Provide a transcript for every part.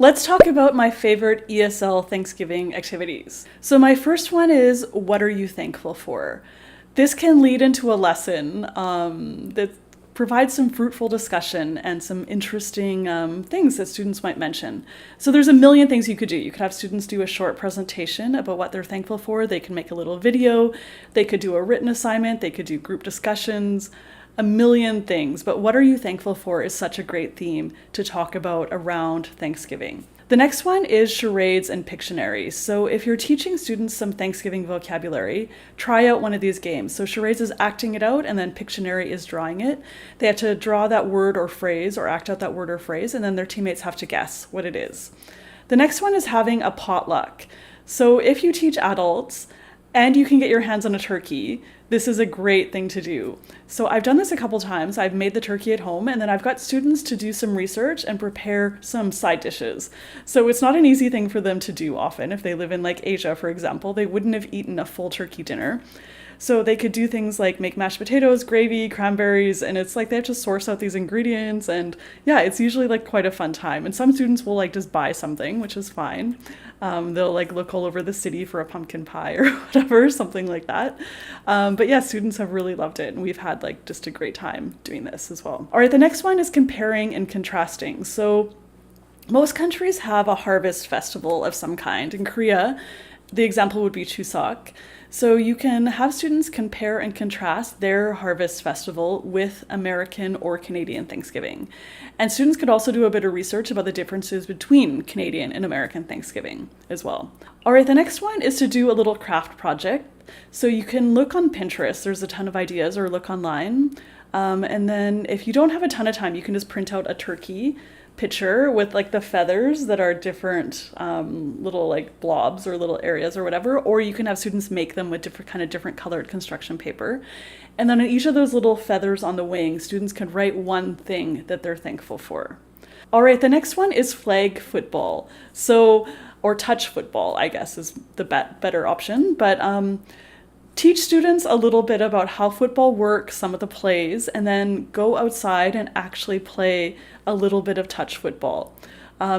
Let's talk about my favorite ESL Thanksgiving activities. So my first one is, what are you thankful for? This can lead into a lesson that provides some fruitful discussion and some interesting things that students might mention. So there's a million things you could do. You could have students do a short presentation about what they're thankful for. They can make a little video. They could do a written assignment. They could do group discussions. A million things, but what are you thankful for is such a great theme to talk about around Thanksgiving. The next one is charades and Pictionary. So if you're teaching students some Thanksgiving vocabulary, try out one of these games. So charades is acting it out and then Pictionary is drawing it. They have to draw that word or phrase or act out that word or phrase, and then their teammates have to guess what it is. The next one is having a potluck. So if you teach adults and you can get your hands on a turkey, this is a great thing to do. So I've done this a couple times. I've made the turkey at home, and then I've got students to do some research and prepare some side dishes. So it's not an easy thing for them to do often. If they live in like Asia, for example, they wouldn't have eaten a full turkey dinner. So they could do things like make mashed potatoes, gravy, cranberries, and it's like they have to source out these ingredients, and yeah, it's usually like quite a fun time. And some students will like just buy something, which is fine. They'll like look all over the city for a pumpkin pie or whatever, something like that. But yeah, students have really loved it, and we've had like just a great time doing this as well. All right, the next one is comparing and contrasting. So most countries have a harvest festival of some kind. In Korea, the example would be Chuseok. So you can have students compare and contrast their harvest festival with American or Canadian Thanksgiving. And students could also do a bit of research about the differences between Canadian and American Thanksgiving as well. All right, the next one is to do a little craft project. So you can look on Pinterest, there's a ton of ideas, or look online. And then if you don't have a ton of time, you can just print out a turkey picture with like the feathers that are different little like blobs or little areas or whatever, or you can have students make them with different colored construction paper. And then on each of those little feathers on the wing, students can write one thing that they're thankful for. All right, the next one is flag football. So, or touch football, I guess is the better option, but teach students a little bit about how football works, some of the plays, and then go outside and actually play a little bit of touch football.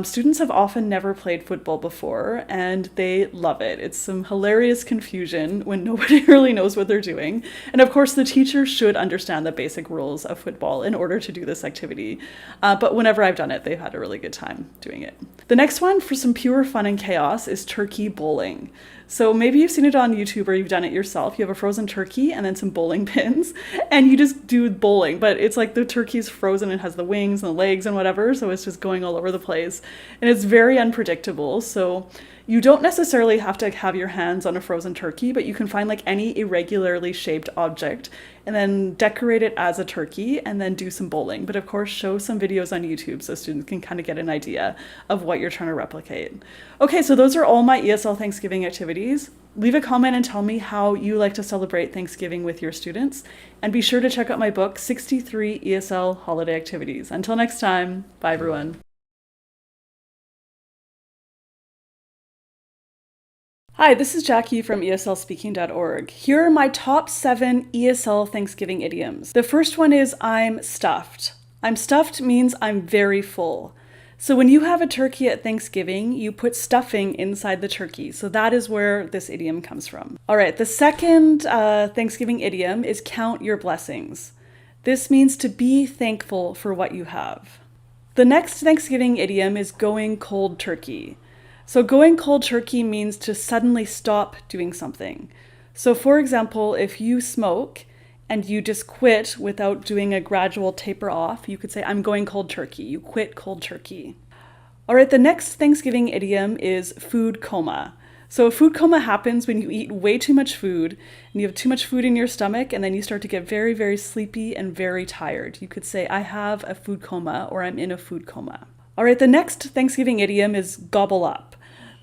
Students have often never played football before, and they love it. It's some hilarious confusion when nobody really knows what they're doing. And of course, the teacher should understand the basic rules of football in order to do this activity. But whenever I've done it, they've had a really good time doing it. The next one for some pure fun and chaos is turkey bowling. So maybe you've seen it on YouTube or you've done it yourself. You have a frozen turkey and then some bowling pins, and you just do bowling, but it's like the turkey's frozen and has the wings and the legs and whatever, so it's just going all over the place. And it's very unpredictable, so you don't necessarily have to have your hands on a frozen turkey, but you can find like any irregularly shaped object and then decorate it as a turkey and then do some bowling. But of course, show some videos on YouTube so students can kind of get an idea of what you're trying to replicate. Okay, so those are all my ESL Thanksgiving activities. Leave a comment and tell me how you like to celebrate Thanksgiving with your students. And be sure to check out my book, 63 ESL Holiday Activities. Until next time, bye everyone. Hi, this is Jackie from ESLspeaking.org. Here are my top 7 ESL Thanksgiving idioms. The first one is I'm stuffed. I'm stuffed means I'm very full. So when you have a turkey at Thanksgiving, you put stuffing inside the turkey. So that is where this idiom comes from. All right, the second Thanksgiving idiom is count your blessings. This means to be thankful for what you have. The next Thanksgiving idiom is going cold turkey. So going cold turkey means to suddenly stop doing something. So for example, if you smoke and you just quit without doing a gradual taper off, you could say, I'm going cold turkey. You quit cold turkey. All right, the next Thanksgiving idiom is food coma. So a food coma happens when you eat way too much food and you have too much food in your stomach, and then you start to get very, very sleepy and very tired. You could say, I have a food coma, or I'm in a food coma. All right, the next Thanksgiving idiom is gobble up.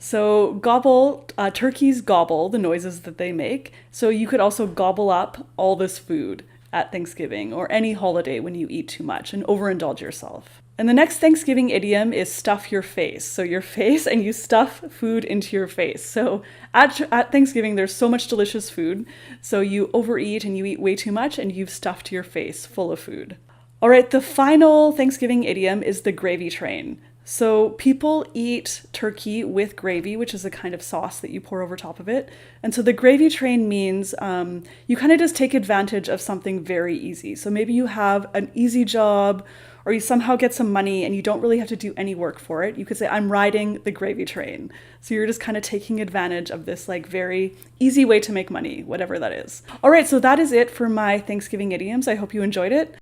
So gobble, turkeys gobble, the noises that they make. So you could also gobble up all this food at Thanksgiving or any holiday when you eat too much and overindulge yourself. And the next Thanksgiving idiom is stuff your face. So your face, and you stuff food into your face. So at Thanksgiving, there's so much delicious food. So you overeat and you eat way too much and you've stuffed your face full of food. All right, the final Thanksgiving idiom is the gravy train. So people eat turkey with gravy, which is a kind of sauce that you pour over top of it. And so the gravy train means you kind of just take advantage of something very easy. So maybe you have an easy job or you somehow get some money and you don't really have to do any work for it. You could say, I'm riding the gravy train. So you're just kind of taking advantage of this like very easy way to make money, whatever that is. All right, so that is it for my Thanksgiving idioms. I hope you enjoyed it.